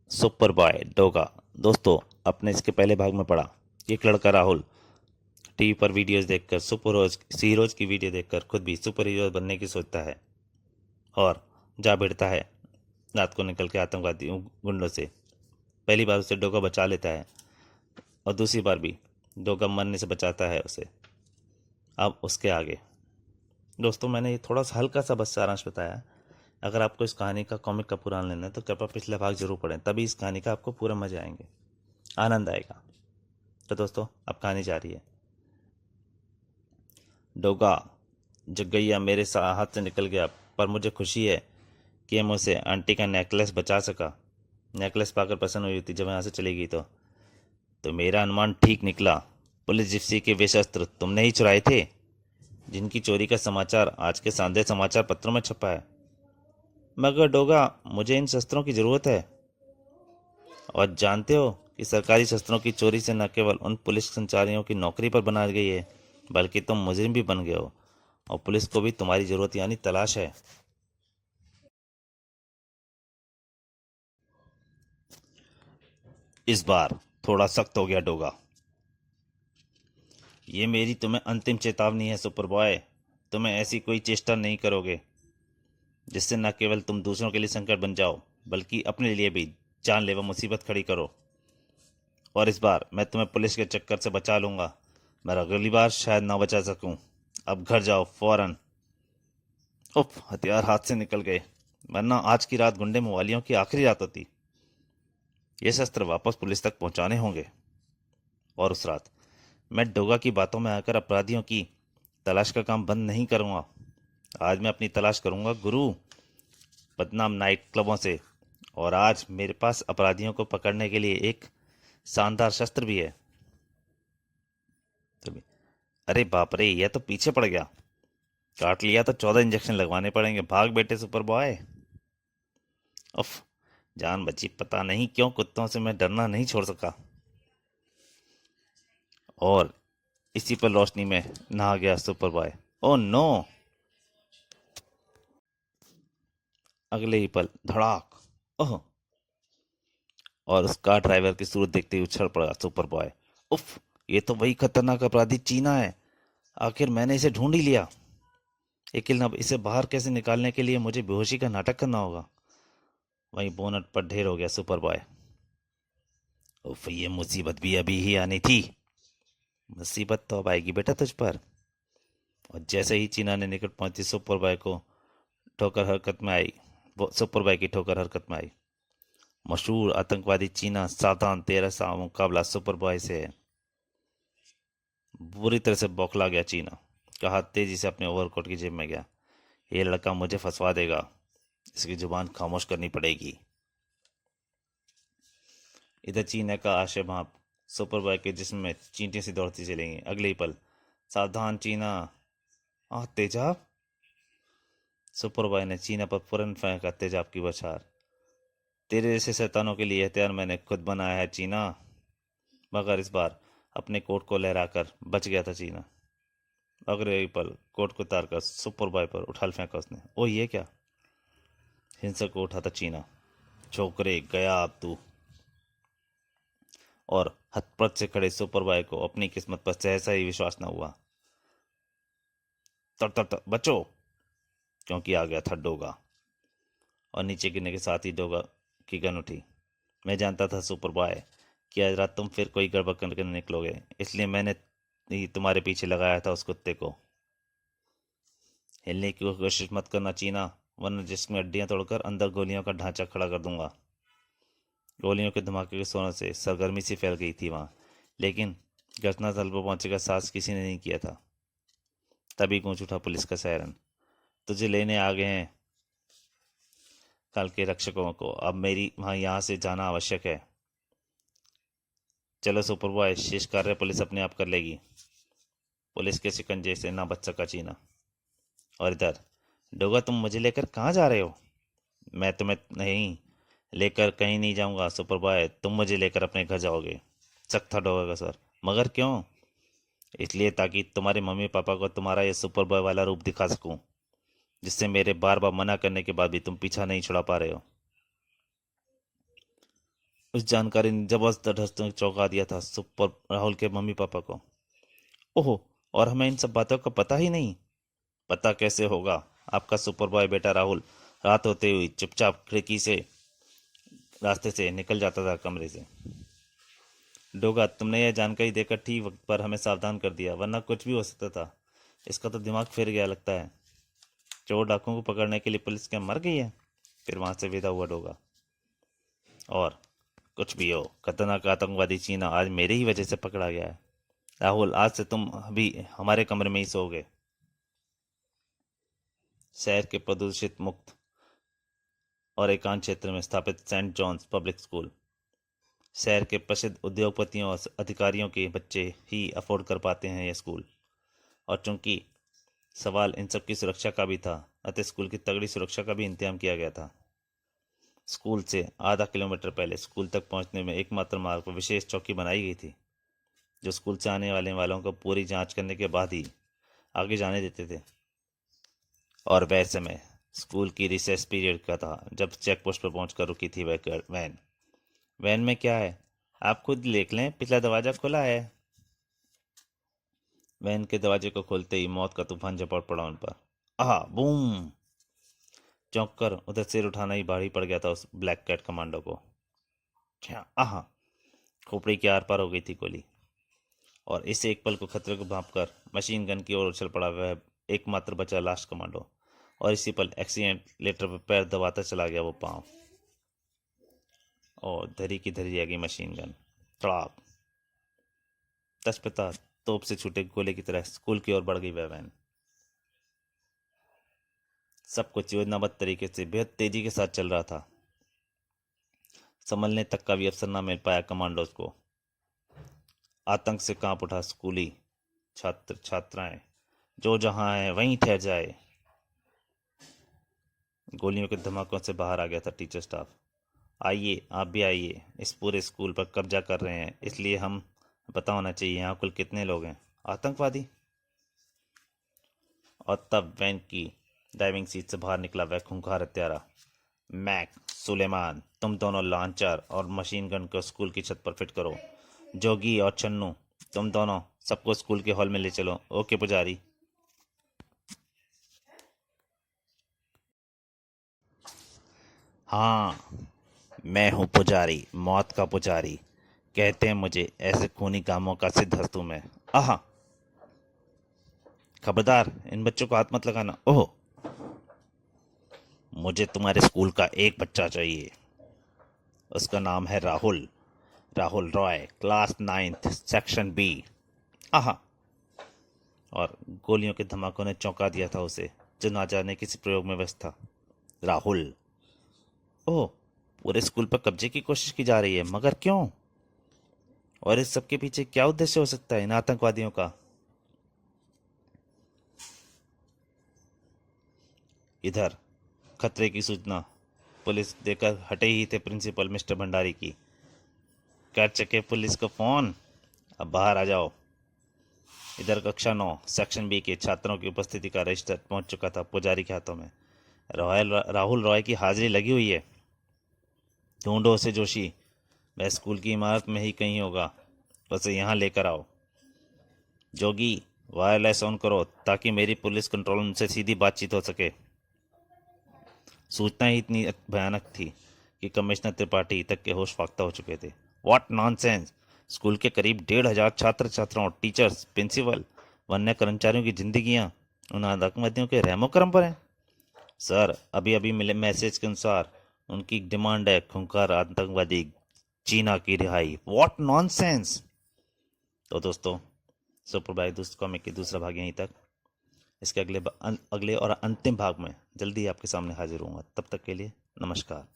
Super boy Doga. दोस्तों, आपने इसके पहले भाग में पढ़ा कि एक लड़का राहुल टीवी पर वीडियोस देखकर सुपर हीरोज की वीडियो देखकर खुद भी सुपर हीरो बनने की सोचता है और जा भिड़ता है रात को निकल के आतंकवादियों गुंडों से। पहली बार उसे डोगा बचा लेता है और दूसरी बार भी डोगा मरने से बचाता है उसे। अब उसके आगे दोस्तों, मैंने ये थोड़ा सा हल्का सा बस सारांश बताया। अगर आपको इस कहानी का कॉमिक का पुराण लेना है तो कृपया पिछला भाग जरूर पढ़ें, तभी इस कहानी का आपको पूरा मजा आएंगे, आनंद आएगा। तो दोस्तों, अब कहानी जा रही है। डोगा, जग्गैया मेरे हाथ से निकल गया, पर मुझे खुशी है कि मैं उसे आंटी का नेकलेस बचा सका। नेकलेस पाकर प्रसन्न हुई थी जब यहाँ से चली गई। तो मेरा अनुमान ठीक निकला। पुलिस जिप्सी के वे शस्त्र तुमने ही चुराए थे, जिनकी चोरी का समाचार आज के सांदे समाचार पत्रों में छपा है। मगर डोगा, मुझे इन शस्त्रों की जरूरत है, और जानते हो कि सरकारी शस्त्रों की चोरी से न केवल उन पुलिस कर्मचारियों की नौकरी पर बना गई है, बल्कि तुम मुजरिम भी बन गए हो, और पुलिस को भी तुम्हारी जरूरत यानी तलाश है। इस बार थोड़ा सख्त हो गया डोगा। ये मेरी तुम्हें अंतिम चेतावनी है सुपर बॉय। तुम्हें ऐसी कोई चेष्टा नहीं करोगे जिससे न केवल तुम दूसरों के लिए संकट बन जाओ, बल्कि अपने लिए भी जानलेवा मुसीबत खड़ी करो। और इस बार मैं तुम्हें पुलिस के चक्कर से बचा लूंगा, मगर अगली बार शायद ना बचा सकूं। अब घर जाओ फौरन। उफ, हथियार हाथ से निकल गए, वरना आज की रात गुंडे मवालियों की आखिरी रात होती। ये शस्त्र वापस पुलिस तक पहुंचाने होंगे। और उस रात मैं डोगा की बातों में आकर अपराधियों की तलाश का काम बंद नहीं करूंगा। आज मैं अपनी तलाश करूंगा गुरु बदनाम नाइट क्लबों से, और आज मेरे पास अपराधियों को पकड़ने के लिए एक शानदार शस्त्र भी है। तो अरे बाप रे, यह तो पीछे पड़ गया। काट लिया तो 14 इंजेक्शन लगवाने पड़ेंगे। भाग बेटे सुपर बॉय। उफ, जान बची। पता नहीं क्यों कुत्तों से मैं डरना नहीं छोड़ सका। और इसी पर रोशनी में नहा गया सुपर बॉय। Oh no! अगले ही पल धड़ाक! ओह! और उस कार ड्राइवर की सूरत देखते ही उछल पड़ा सुपर बॉय। उफ, ये तो वही खतरनाक अपराधी चीना है। आखिर मैंने इसे ढूंढ ही लिया। लेकिन अब इसे बाहर कैसे निकालने के लिए मुझे बेहोशी का नाटक करना होगा। वहीं बोनट पर ढेर हो गया सुपर बॉय। उफ, ये मुसीबत भी अभी ही आनी थी। मुसीबत तो अब आएगी बेटा तुझ पर। और जैसे ही चीना ने निकट पहुंची, सुपर बॉय को ठोकर हरकत में आई। सुपर बॉय की ठोकर हरकत में आई। मशहूर आतंकवादी चीना, सावधान, तेरा सा मुकाबला सुपर बॉय से है। बुरी तरह से बौखला गया चीना का हाथ तेजी से अपने ओवरकोट की जेब में गया। ये लड़का मुझे फंसवा देगा, इसकी जुबान खामोश करनी पड़ेगी। इधर चीना का आशय भाप सुपर बॉय के जिस्म में चींटियों से दौड़ती चलेंगी। अगले ही पल, सावधान चीना! आह तेजाब! सुपर बॉय ने चीना पर फौरन फेंका तेजाब की बौछार। तेरे जैसे शैतानों के लिए हथियार मैंने खुद बनाया है चीना। मगर इस बार अपने कोट को लहराकर बच गया था चीना। अगले ही पल कोट को उतारकर सुपर बॉय पर उछाल फेंका उसने। ओ ये क्या! हिंसक को उठा था चीना। छोकरे गया अब तू! और हथपट से खड़े सुपर बॉय को अपनी किस्मत पर सहसा ही विश्वास न हुआ। तर तर तर बचो! क्योंकि आ गया था डोगा। और नीचे गिरने के साथ ही डोगा की गन उठी। मैं जानता था सुपर बॉय कि आज रात तुम फिर कोई गड़बड़ करके निकलोगे, इसलिए मैंने ही तुम्हारे पीछे लगाया था उस कुत्ते को। हिलने की कोशिश मत करना चीना, वरना जिसमें हड्डियां तोड़कर अंदर गोलियों का ढांचा खड़ा कर दूंगा। गोलियों के धमाके के सोने से सरगर्मी सी फैल गई थी वहां, लेकिन घटनास्थल पर पहुंचे का साहस किसी ने नहीं किया था। तभी गूंज उठा पुलिस का सायरन। तुझे लेने आ गए हैं कल के रक्षकों को। अब मेरी वहां यहाँ से जाना आवश्यक है। चलो सुपर बॉय, शेष कार्य पुलिस अपने आप कर लेगी। पुलिस के शिकंजे से ना बच सका चीना। और इधर डोगा, तुम मुझे लेकर कहाँ जा रहे हो? मैं तुम्हें नहीं लेकर कहीं नहीं जाऊंगा सुपर बॉय, तुम मुझे लेकर अपने घर जाओगे। सख्त था डोगा का सर। मगर क्यों? इसलिए ताकि तुम्हारे मम्मी पापा को तुम्हारा ये सुपर बॉय वाला रूप दिखा सकूं, जिससे मेरे बार बार मना करने के बाद भी तुम पीछा नहीं छुड़ा पा रहे हो। उस जानकारी ने जबरदस्त चौंका दिया था सुपर राहुल के मम्मी पापा को। ओहो, और हमें इन सब बातों का पता ही नहीं। पता कैसे होगा? आपका सुपर बॉय बेटा राहुल रात होते हुई चुपचाप खिड़की से रास्ते से निकल जाता था कमरे से। डोगा, तुमने यह जानकारी देकर ठीक वक्त पर हमें सावधान कर दिया, वरना कुछ भी हो सकता था। इसका तो दिमाग फिर गया लगता है। चोर डाकुओं को पकड़ने के लिए पुलिस क्या मर गई है? फिर वहां से विदा हुआ डोगा। और कुछ भी हो, खतरनाक आतंकवादी चीना आज मेरी ही वजह से पकड़ा गया है। राहुल, आज से तुम अभी हमारे कमरे में ही सोओगे। शहर के प्रदूषित मुक्त और एकांत क्षेत्र में स्थापित सेंट जॉन्स पब्लिक स्कूल। शहर के प्रसिद्ध उद्योगपतियों और अधिकारियों के बच्चे ही अफोर्ड कर पाते हैं यह स्कूल। और चूंकि सवाल इन सब की सुरक्षा का भी था, अतः स्कूल की तगड़ी सुरक्षा का भी इंतजाम किया गया था। स्कूल से आधा किलोमीटर पहले स्कूल तक पहुंचने में एकमात्र मार्ग पर विशेष चौकी बनाई गई थी, जो स्कूल से आने वाले वालों को पूरी जांच करने के बाद ही आगे जाने देते थे। और वह समय स्कूल की रिसेस पीरियड का था, जब चेक पोस्ट पर पहुंचकर रुकी थी वह वैन। वैन में क्या है, आप खुद देख लें, पिछला दरवाजा खुला है। वैन के दरवाजे को खोलते ही मौत का तूफान झपट पड़ा उन पर। आहा, बूम! चौंक कर उधर सिर उठाना ही भारी पड़ गया था उस ब्लैक कैट कमांडो को। आहा! खोपड़ी के आर पार हो गई थी गोली। और इस एक पल को खतरे को भांपकर मशीन गन की ओर उछल पड़ा वह एकमात्र बचा लास्ट कमांडो। और इसी पल एक्सीलेटर पर पैर दबाता चला गया वो पांव। और धरी की धरी आ गई मशीन गन। तड़ाक! तजपता तोप से छूटे गोले की तरह स्कूल की ओर बढ़ गई वह वैन। सब कुछ योजनाबद्ध तरीके से बेहद तेजी के साथ चल रहा था। संभलने तक का भी अवसर न मिल पाया कमांडोज को। आतंक से कांप उठा स्कूली छात्र छात्राएं, जो जहां है वहीं ठहर जाए। गोलियों के धमाकों से बाहर आ गया था टीचर स्टाफ। आइए, आप भी आइए, इस पूरे स्कूल पर कब्जा कर रहे हैं, इसलिए हम पता होना चाहिए यहाँ कुल कितने लोग हैं। आतंकवादी? और तब वैन की ड्राइविंग सीट से बाहर निकला वह खूंखार हत्यारा। मैक, सुलेमान, तुम दोनों लॉन्चर और मशीन गन को स्कूल की छत पर फिट करो। जोगी और चन्नू, तुम दोनों सबको स्कूल के हॉल में ले चलो। ओके पुजारी। हाँ, मैं हूँ पुजारी, मौत का पुजारी। कहते हैं मुझे ऐसे खूनी कामों का सिद्धहस्त मैं। आहा! खबरदार, इन बच्चों को हाथ मत लगाना। ओह, मुझे तुम्हारे स्कूल का एक बच्चा चाहिए। उसका नाम है Rahul, Rahul Roy, class 9th section B. आहा! और गोलियों के धमाकों ने चौंका दिया था उसे, जो ना जाने किसी प्रयोग में व्यस्त था। राहुल! ओह, पूरे स्कूल पर कब्जे की कोशिश की जा रही है, मगर क्यों? और इस सब के पीछे क्या उद्देश्य हो सकता है इन आतंकवादियों का? इधर खतरे की सूचना पुलिस देकर हटे ही थे प्रिंसिपल मिस्टर भंडारी की। कर चके पुलिस को फोन, अब बाहर आ जाओ। इधर कक्षा 9 सेक्शन बी के छात्रों की उपस्थिति का रजिस्टर पहुंच चुका था पुजारी के हाथों में। राहुल रॉय की हाजिरी लगी हुई है। ढूंढो उसे जोशी, वह स्कूल की इमारत में ही कहीं होगा। उसे यहाँ लेकर आओ। जोगी, वायरलेस ऑन करो ताकि मेरी पुलिस कंट्रोल उनसे सीधी बातचीत हो सके। सूचना ही इतनी भयानक थी कि कमिश्नर त्रिपाठी तक के होश फाख्ता हो चुके थे। What nonsense! स्कूल के करीब 1,500 छात्र छात्राओं, टीचर्स, प्रिंसिपल, वन्य कर्मचारियों की जिंदगियां उन आतंकवादियों के रहमो करम पर हैं। सर, अभी अभी मिले मैसेज के अनुसार उनकी डिमांड है खूंखार आतंकवादी चीना की रिहाई। What nonsense! तो दोस्तों, सुपर बाय दोस्त कॉमिक की दूसरा भाग यहीं तक। इसके अगले और अंतिम भाग में जल्दी आपके सामने हाजिर होऊंगा। तब तक के लिए नमस्कार।